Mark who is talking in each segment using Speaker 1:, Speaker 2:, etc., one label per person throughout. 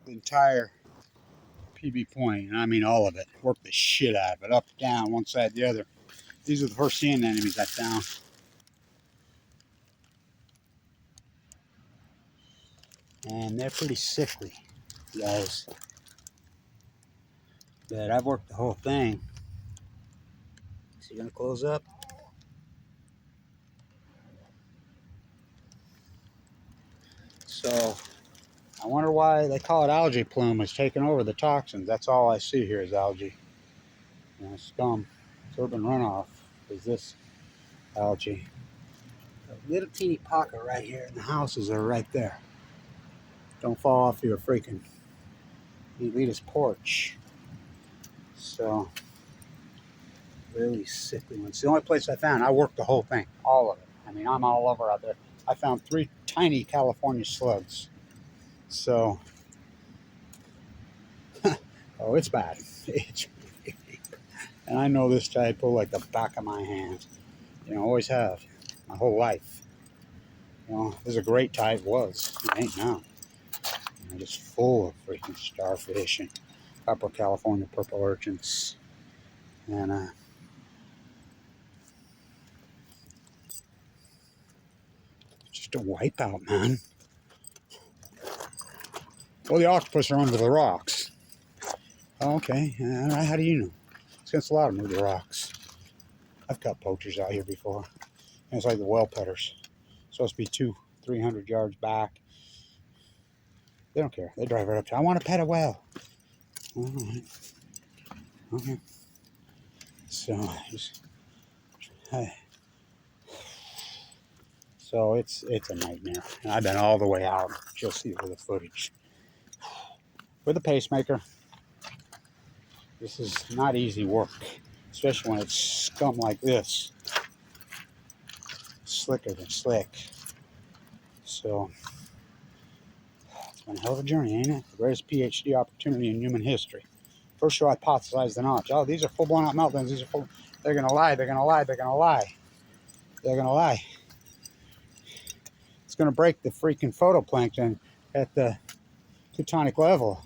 Speaker 1: the entire PB Point, and I mean all of it. Worked the shit out of it, up, down, one side, the other. These are the first sand anemones I found. And they're pretty sickly, guys. But I've worked the whole thing. So you're gonna close up. So I wonder why they call it algae plume. It's taking over the toxins. That's all I see here is algae. You know, scum, turbine runoff is this algae. A little teeny pocket right here, and the houses are right there. Don't fall off your freaking elitist porch. So really sickly ones. It's the only place I found. I worked the whole thing, all of it. I mean, I'm all over out there. I found 3 tiny California slugs. So, oh, it's bad. It's and I know this tadpole like the back of my hand. You know, always have, my whole life. You know, this is a great tide, was. It ain't now. You know, just full of freaking starfish and Upper California purple urchins. And, just a wipeout, man. Well, the octopus are under the rocks. Okay, all right, how do you know? It's against a lot of them the rocks. I've caught poachers out here before. And it's like the well putters. Supposed to be 200-300 yards back. They don't care. They drive right up to, I want to pet a whale. All right. Okay. So, so it's a nightmare. And I've been all the way out. You'll see with the footage. With a pacemaker. This is not easy work. Especially when it's scum like this. Slicker than slick. So, it's been a hell of a journey, ain't it? The greatest PhD opportunity in human history. First show hypothesized the knowledge. Oh, these are full blown out meltdowns. These are full. They're gonna lie. They're gonna lie. They're gonna lie. They're gonna lie. It's gonna break the freaking photoplankton at the plutonic level.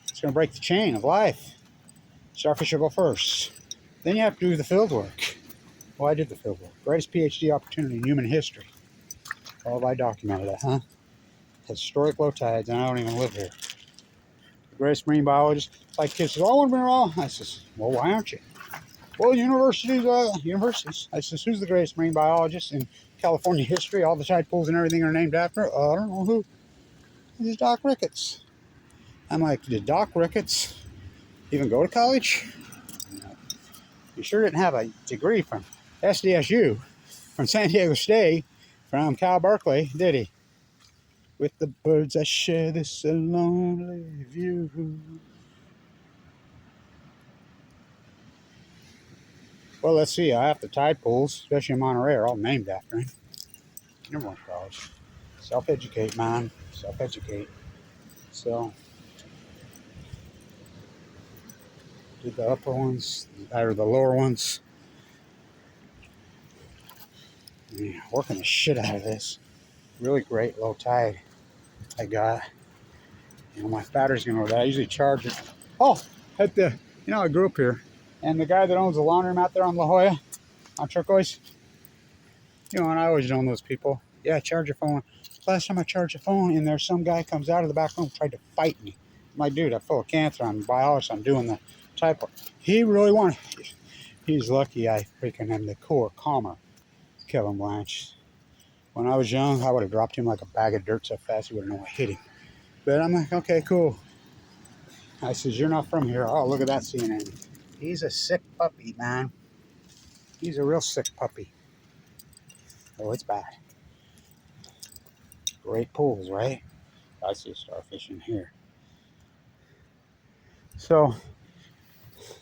Speaker 1: It's gonna break the chain of life. Starfish will go first. Then you have to do the field work. Well, I did the field work. Greatest PhD opportunity in human history. All have I documented it, huh? Historic low tides, and I don't even live here. The greatest marine biologist, like kids say, oh, I want to be wrong. I says, well, why aren't you? Well, universities. I says, who's the greatest marine biologist in California history? All the tide pools and everything are named after. I don't know who. This is Doc Ricketts. I'm like, did Doc Ricketts even go to college? He sure didn't have a degree from SDSU, from San Diego State, from Cal Berkeley, did he? With the birds I share this lonely view. Well, let's see. I have the tide pools, especially in Monterey, are all named after him. Never went to college. Self-educate, man. Self-educate. So, did the upper ones, or the lower ones. Yeah, working the shit out of this. Really great low tide I got. You know, my battery's gonna go. I usually charge it. Oh, at the, you know, I grew up here. And the guy that owns the laundromat out there on La Jolla, on Turquoise, you know, and I always known those people. Yeah, charge your phone. Last time I charged a phone in there, some guy comes out of the back room, tried to fight me. I'm like, dude, I'm full of cancer. I'm a biologist. I'm doing the type of. He really wanted. He's lucky I freaking am the core calmer, Kevin Blanche. When I was young, I would have dropped him like a bag of dirt so fast he wouldn't know I hit him. But I'm like, okay, cool. I says, you're not from here. Oh, look at that CNN. He's a sick puppy, man. He's a real sick puppy. Oh, it's bad. Great pools, right? I see a starfish in here. So,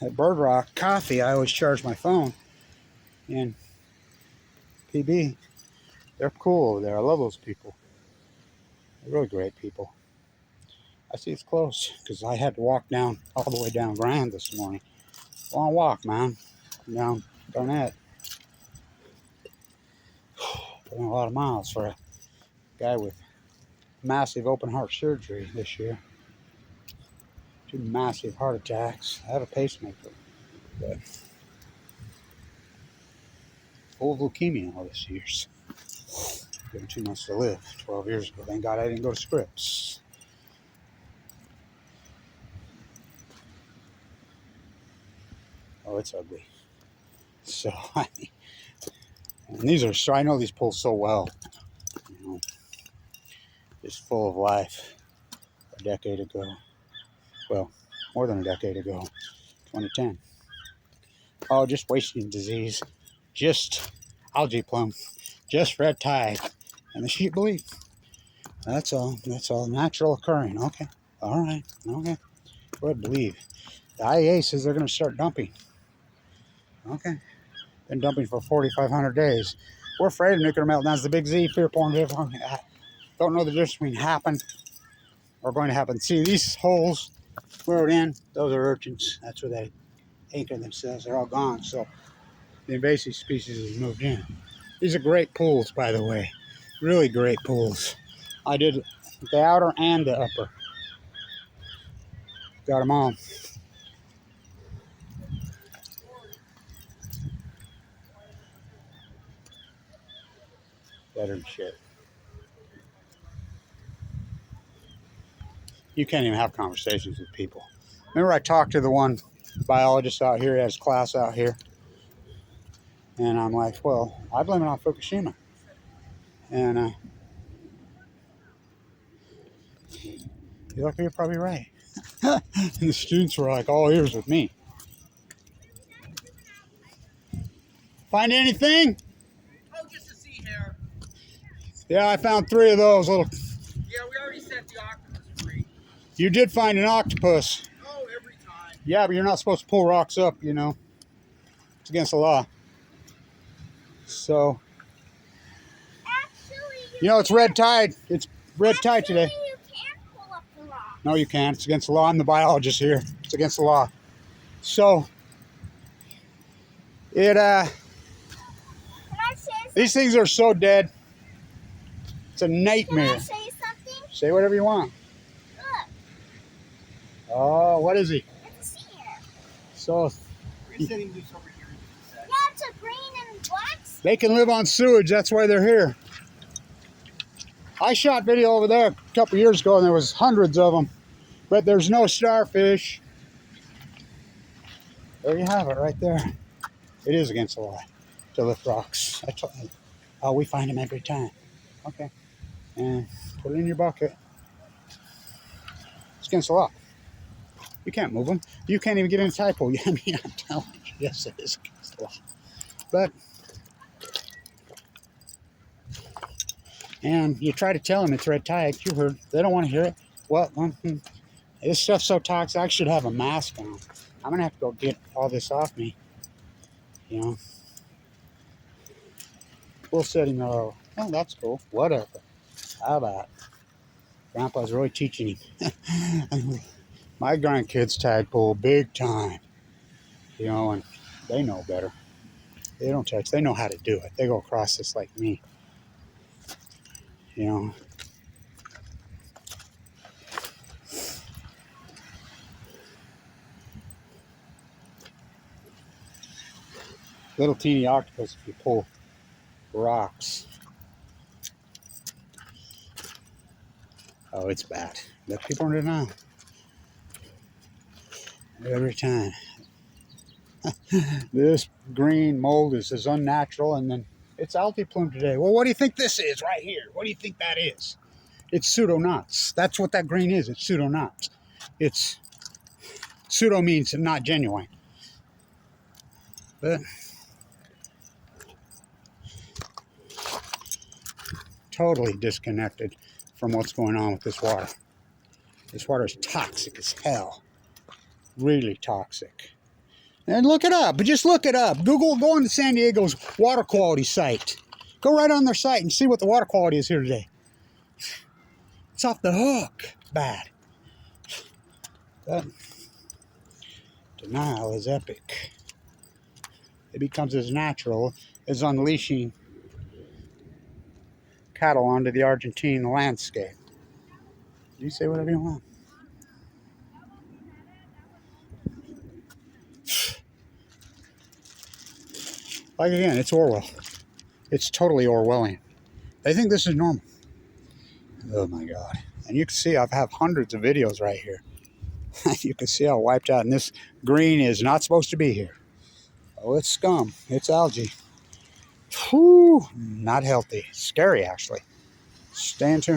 Speaker 1: at Bird Rock Coffee, I always charge my phone. And PB, they're cool over there. I love those people. They're really great people. I see it's close because I had to walk down all the way down Grand this morning. Long walk, man. Down Garnett. Put in a lot of miles for a guy with massive open heart surgery this year. 2 massive heart attacks. I have a pacemaker, but full of leukemia all this years. Given 2 months to live 12 years ago. Thank God I didn't go to Scripps. Oh, it's ugly. So, and these are, I know these pools so well. You know, just full of life. A decade ago. Well, more than a decade ago. 2010. Oh, just wasting disease. Just algae plume. Just red tide. And the sheep bleed. That's all. That's all natural occurring. Okay. All right. Okay. Go ahead, believe. The IEA says they're going to start dumping. Okay. Been dumping for 4,500 days. We're afraid of nuclear meltdowns. The big Z, fear porn, don't know the difference between happen or going to happen. See, these holes where in, those are urchins. That's where they anchor themselves. They're all gone. So the invasive species has moved in. These are great pools, by the way. Really great pools. I did the outer and the upper. Got them all. Better than shit. You can't even have conversations with people. Remember I talked to the one biologist out here, he has class out here. And I'm like, well, I blame it on Fukushima. And he's like, you're probably right. And the students were like all ears with me. Find anything?
Speaker 2: Oh, just a sea hare.
Speaker 1: Yeah, I found 3 of those little.
Speaker 2: Yeah, we already set the octopus free.
Speaker 1: You did find an octopus.
Speaker 2: Oh, every time.
Speaker 1: Yeah, but you're not supposed to pull rocks up, you know. It's against the law. So,
Speaker 3: Actually,
Speaker 1: you know, it's red tide. It's red tide today.
Speaker 3: you can't pull up the rock.
Speaker 1: No, you can't. It's against the law. I'm the biologist here. It's against the law. So,
Speaker 3: Can I say something?
Speaker 1: these things are so dead. It's a
Speaker 3: Can
Speaker 1: nightmare.
Speaker 3: I say something?
Speaker 1: Say whatever you want.
Speaker 3: Look,
Speaker 1: Oh, what is he?
Speaker 3: it's a sea hare.
Speaker 1: So,
Speaker 2: We're sitting loose over here.
Speaker 3: Yeah, it's a green and black sea.
Speaker 1: they can live on sewage. That's why they're here. I shot video over there a couple years ago, and there was hundreds of them. But there's no starfish. There you have it right there. It is against the law to lift rocks. I told you. Oh, we find them every time. Okay. And put it in your bucket. It's against the law. You can't move them. You can't even get in a tide pool. I mean, I'm telling you, yes, it is against the law. But, and you try to tell them it's red tide. You heard. They don't want to hear it. Well, this stuff's so toxic. I should have a mask on. I'm going to have to go get all this off me. You know. We'll set him low. Oh, that's cool. Whatever. How about? Grandpa's really teaching him. My grandkids tide pool big time. You know, and they know better. They don't touch. They know how to do it. They go across this like me. You know. Little teeny octopus if you pull rocks. Oh, it's bad. But people don't know. Every time. This green mold is as unnatural, and then it's algae plume today. Well, what do you think this is right here? What do you think that is? It's pseudoknots. That's what that green is. It's pseudoknots. It's pseudo means not genuine. But totally disconnected from what's going on with this water. This water is toxic as hell. Really toxic. And look it up. Just look it up. Google, go on to San Diego's water quality site. Go right on their site and see what the water quality is here today. It's off the hook. Bad. But denial is epic. It becomes as natural as unleashing cattle onto the Argentine landscape. You say whatever you want. Like again, it's Orwell. It's totally Orwellian. They think this is normal. Oh my God. And you can see I have hundreds of videos right here. You can see how wiped out. And this green is not supposed to be here. Oh, it's scum. It's algae. Whew, not healthy. Scary, actually. Stay tuned.